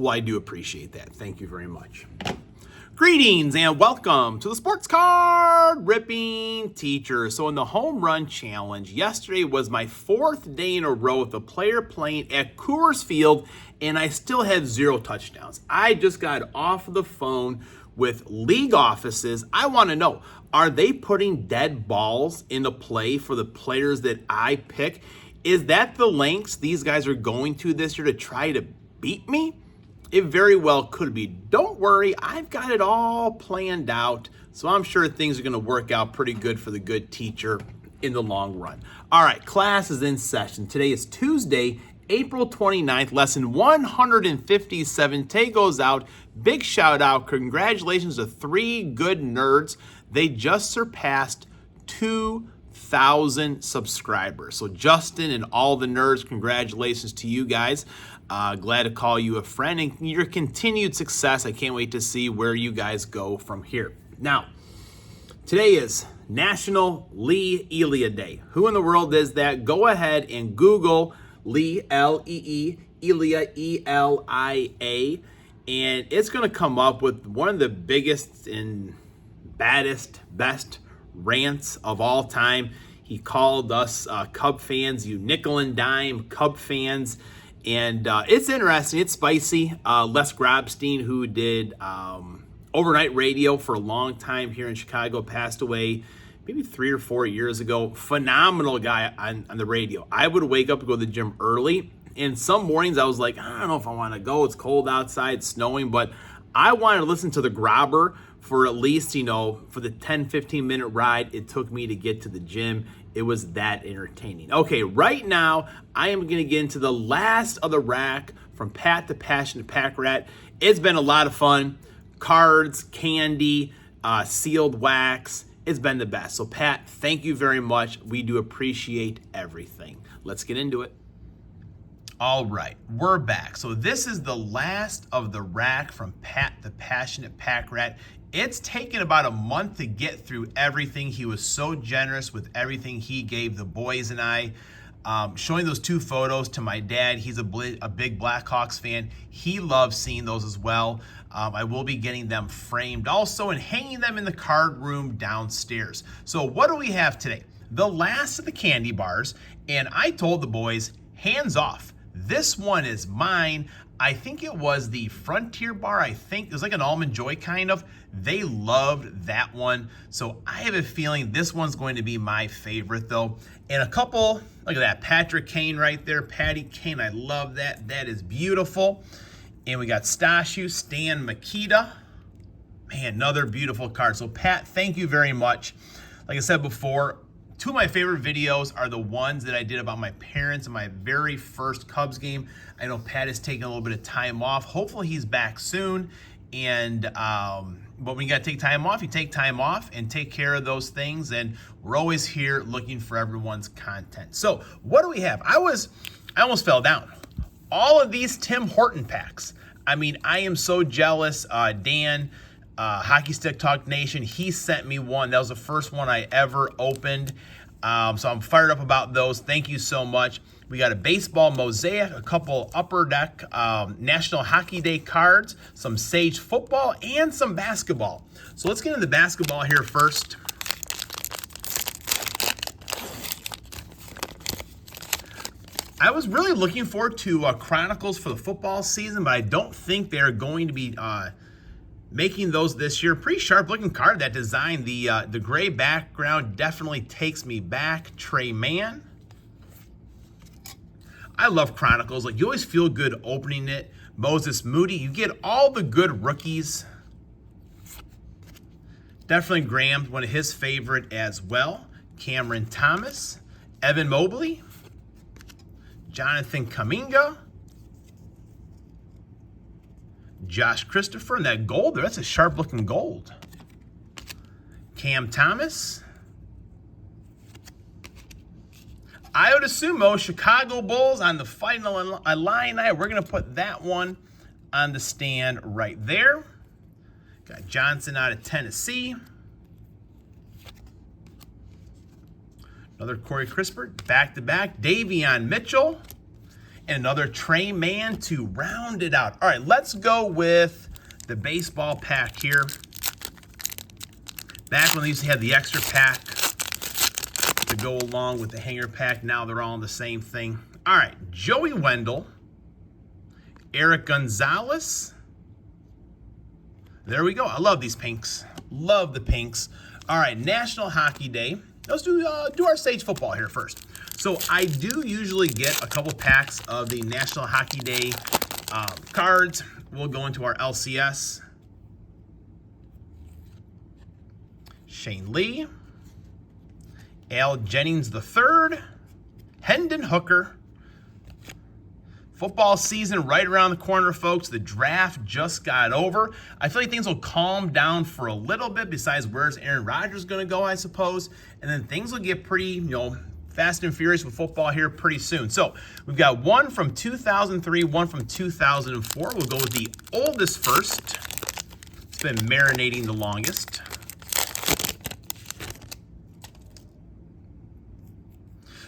Well, I do appreciate that. Thank you very much. Greetings and welcome to the Sports Card Ripping Teacher. So in the Home Run Challenge, yesterday was my 4th day in a row with a player playing at Coors Field, and I still had 0 touchdowns. I just got off the phone with league offices. I want to know, are they putting dead balls into play for the players that I pick? Is that the lengths these guys are going to this year to try to beat me? It very well could be. Don't worry, I've got it all planned out, so I'm sure things are going to work out pretty good for the good teacher in the long run. All right, class is in session. Today is Tuesday, April 29th, lesson 157. Today goes out. Big shout out. Congratulations to 3 good nerds. They just surpassed 2,000 subscribers. So Justin and all the nerds, congratulations to you guys. Glad to call you a friend and your continued success. I can't wait to see where you guys go from here. Now, today is National Lee Elia Day. Who in the world is that? Go ahead and Google Lee, L-E-E, Elia, E-L-I-A, and it's going to come up with one of the biggest and baddest, best rants of all time. He called us Cub fans, you nickel and dime Cub fans. And it's interesting, it's spicy. Les Grobstein, who did overnight radio for a long time here in Chicago, passed away maybe 3 or 4 years ago. Phenomenal guy on the radio. I would wake up to go to the gym early, and some mornings I was like, I don't know if I want to go. It's cold outside, snowing, but I wanted to listen to the Grobber for at least, for the 10, 15-minute ride it took me to get to the gym. It was that entertaining. Okay, right now, I am going to get into the last of the RAK from Pat the Passionate Pack Rat. It's been a lot of fun. Cards, candy, sealed wax. It's been the best. So, Pat, thank you very much. We do appreciate everything. Let's get into it. All right, we're back. So this is the last of the RAK from Pat the Passionate Pack Rat. It's taken about a month to get through everything. He was so generous with everything he gave the boys and I. Showing those 2 photos to my dad. He's a big Blackhawks fan. He loves seeing those as well. I will be getting them framed also and hanging them in the card room downstairs. So what do we have today? The last of the candy bars. And I told the boys, hands off. This one is mine. I think it was the Frontier bar. I think it was like an Almond Joy kind of. They loved that one. So I have a feeling this one's going to be my favorite though. And a couple, look at that, Patrick Kane right there. Patty Kane, I love that. That is beautiful. And we got Stashu, Stan Makita. Man, another beautiful card. So Pat, thank you very much. Like I said before, 2 of my favorite videos are the ones that I did about my parents in my very first Cubs game. I know Pat is taking a little bit of time off. Hopefully he's back soon. And but when you got to take time off, you take time off and take care of those things. And we're always here looking for everyone's content. So what do we have? I almost fell down. All of these Tim Horton packs. I mean, I am so jealous. Dan, Hockey Stick Talk Nation, he sent me one. That was the first one I ever opened. So I'm fired up about those. Thank you so much. We got a baseball mosaic, a couple Upper Deck National Hockey Day cards, some Sage football, and some basketball. So let's get into the basketball here first. I was really looking forward to Chronicles for the football season, but I don't think they're going to be making those this year. Pretty sharp looking card. That design, the gray background definitely takes me back. Trey Mann. I love Chronicles. Like, you always feel good opening it. Moses Moody. You get all the good rookies. Definitely Graham, one of his favorite as well. Cameron Thomas. Evan Mobley. Jonathan Kuminga. Josh Christopher, and that gold there, that's a sharp looking gold. Cam Thomas. Io DeSumo, Chicago Bulls on the final Illini. We're going to put that one on the stand right there. Got Johnson out of Tennessee. Another Corey Crisper, back-to-back. Davion Mitchell. and another Trey Man to round it out. All right, let's go with the baseball pack here. Back when they used to have the extra pack to go along with the hanger pack, now they're all in the same thing. All right, Joey Wendell, Eric Gonzalez. There we go. I love these pinks. Love the pinks. All right, National Hockey Day. Let's do our stage football here first. So I do usually get a couple packs of the National Hockey Day cards. We'll go into our LCS. Shane Lee, Al Jennings III, Hendon Hooker. Football season right around the corner, folks. The draft just got over. I feel like things will calm down for a little bit, besides where's Aaron Rodgers going to go, I suppose. And then things will get pretty, fast and furious with football here pretty soon. So we've got one from 2003, one from 2004. We'll go with the oldest first. It's been marinating the longest.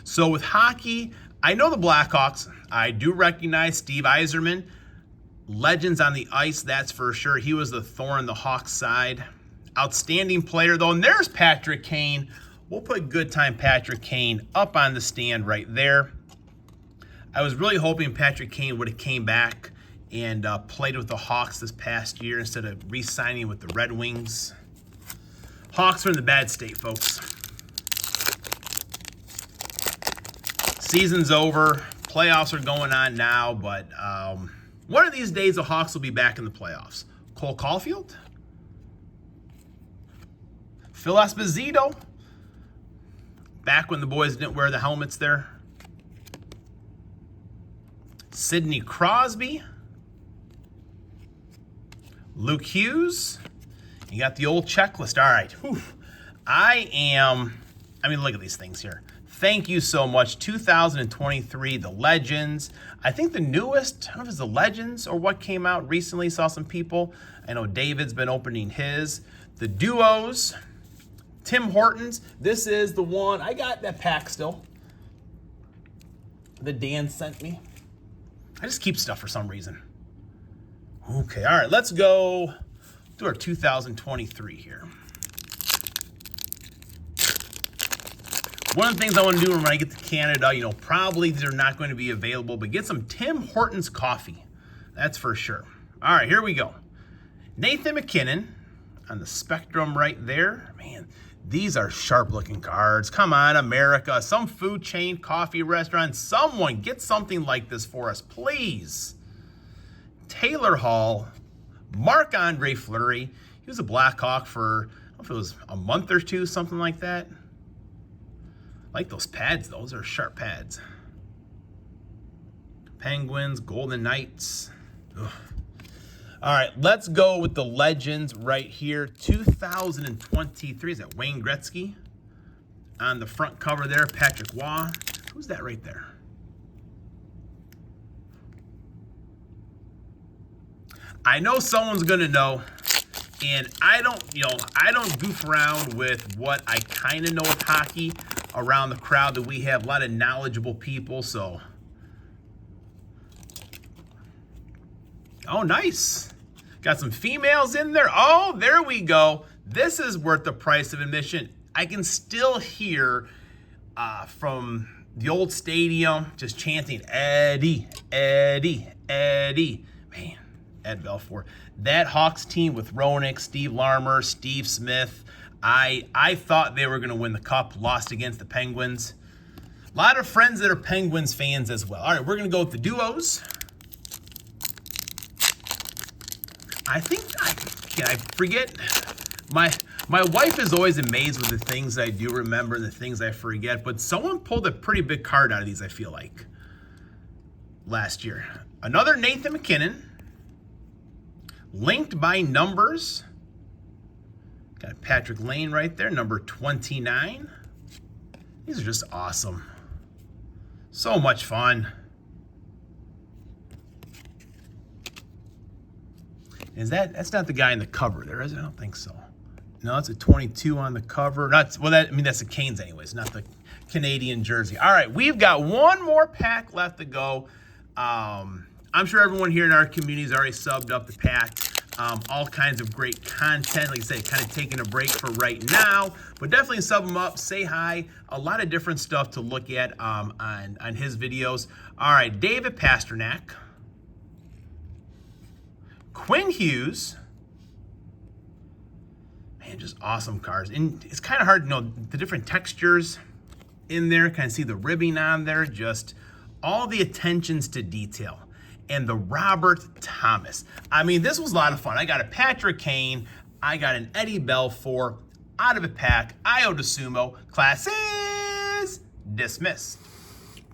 So with hockey, I know the Blackhawks. I do recognize Steve Yzerman. Legends on the ice, that's for sure. He was the thorn in the Hawks side. Outstanding player, though. And there's Patrick Kane. We'll put good time Patrick Kane up on the stand right there. I was really hoping Patrick Kane would have came back and played with the Hawks this past year instead of re-signing with the Red Wings. Hawks are in the bad state, folks. Season's over. Playoffs are going on now, but one of these days the Hawks will be back in the playoffs. Cole Caulfield, Phil Esposito, back when the boys didn't wear the helmets there. Sidney Crosby, Luke Hughes. You got the old checklist. All right. Whew. Look at these things here. Thank you so much. 2023, the Legends. I think the newest, I don't know if it's the Legends or what came out recently. Saw some people. I know David's been opening his. The Duos. Tim Hortons. This is the one. I got that pack still that Dan sent me. I just keep stuff for some reason. Okay, all right. Let's go do our 2023 here. One of the things I want to do when I get to Canada, probably these are not going to be available, but get some Tim Hortons coffee. That's for sure. All right, here we go. Nathan McKinnon on the spectrum right there. Man, these are sharp-looking cards. Come on, America. Some food chain, coffee restaurant, someone get something like this for us, please. Taylor Hall, Marc-Andre Fleury. He was a Blackhawk for, I don't know if it was a month or two, something like that. I like those pads, though. Those are sharp pads. Penguins, Golden Knights. Ugh. All right, let's go with the Legends right here. 2023. Is that Wayne Gretzky? On the front cover there, Patrick Waugh. Who's that right there? I know someone's going to know. And I don't goof around with what I kind of know with hockey around the crowd that we have. A lot of knowledgeable people, so. Oh, nice. Got some females in there. Oh, there we go. This is worth the price of admission. I can still hear from the old stadium just chanting, Eddie, Eddie, Eddie. Man, Ed Belfour. That Hawks team with Roenick, Steve Larmer, Steve Smith, I thought they were going to win the cup, lost against the Penguins. A lot of friends that are Penguins fans as well. All right, we're going to go with the Duos. I forget? My wife is always amazed with the things I do remember and the things I forget, but someone pulled a pretty big card out of these, I feel like, last year. Another Nathan McKinnon. Linked by numbers. Got Patrick Lane right there, number 29. These are just awesome. So much fun. That's not the guy in the cover there, is it? I don't think so. No, it's a 22 on the cover. That's the Canes anyways, not the Canadian jersey. All right, we've got one more pack left to go. I'm sure everyone here in our community has already subbed up the pack. All kinds of great content. Like I said, kind of taking a break for right now, but definitely sub them up, say hi. A lot of different stuff to look at on his videos. All right, David Pasternak, Quinn Hughes. Man, just awesome cards. And it's kind of hard to know the different textures in there. Kind of see the ribbing on there. Just all the attentions to detail. And the Robert Thomas. I mean, this was a lot of fun. I got a Patrick Kane. I got an Eddie Belfour out of a pack. Io DeSumo. Class is dismissed.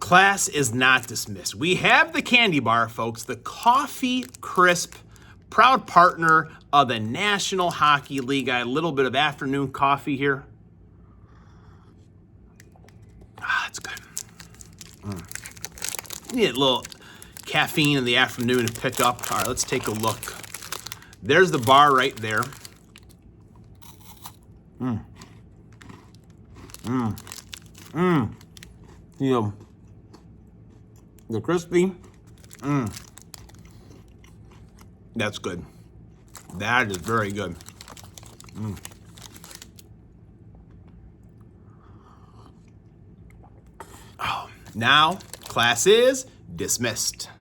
Class is not dismissed. We have the candy bar, folks. The Coffee Crisp, proud partner of the National Hockey League. Got a little bit of afternoon coffee here. It's good. Need a little caffeine in the afternoon to pick up. All right, let's take a look. There's the bar right there. You know, the crispy. That's good. That is very good. Oh, now class is dismissed.